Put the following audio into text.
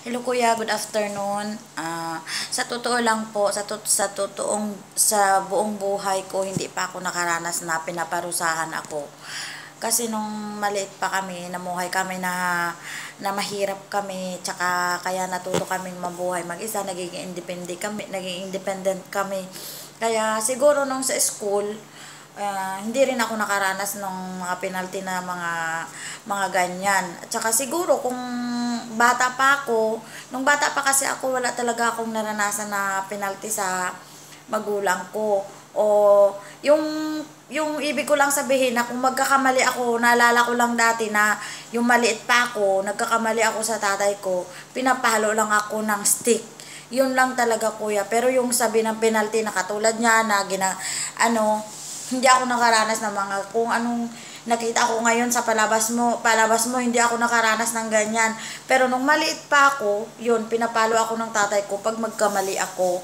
Hello kuya, good afternoon. Sa totoo lang po, sa buong buhay ko, hindi pa ako nakaranas na pinaparusahan ako. Kasi nung maliit pa kami, namuhay kami na mahirap kami, tsaka kaya natuto kaming mabuhay mag-isa, naging independent kami. Kaya siguro nung sa school, hindi rin ako nakaranas ng mga penalty na mga ganyan. At saka siguro kung bata pa ako, nung bata pa kasi ako, wala talaga akong naranasan na penalty sa magulang ko. O yung yung ibig ko lang sabihin na kung magkakamali ako, naalala ko lang dati na yung maliit pa ako, nagkakamali ako sa tatay ko, pinapahalo lang ako ng stick. Yun lang talaga kuya. Pero yung sabi ng penalty na katulad niya na hindi ako nakaranas ng mga kung anong nakita ko ngayon sa palabas mo, hindi ako nakaranas ng ganyan. Pero nung maliit pa ako, yun, pinapalo ako ng tatay ko pag magkamali ako.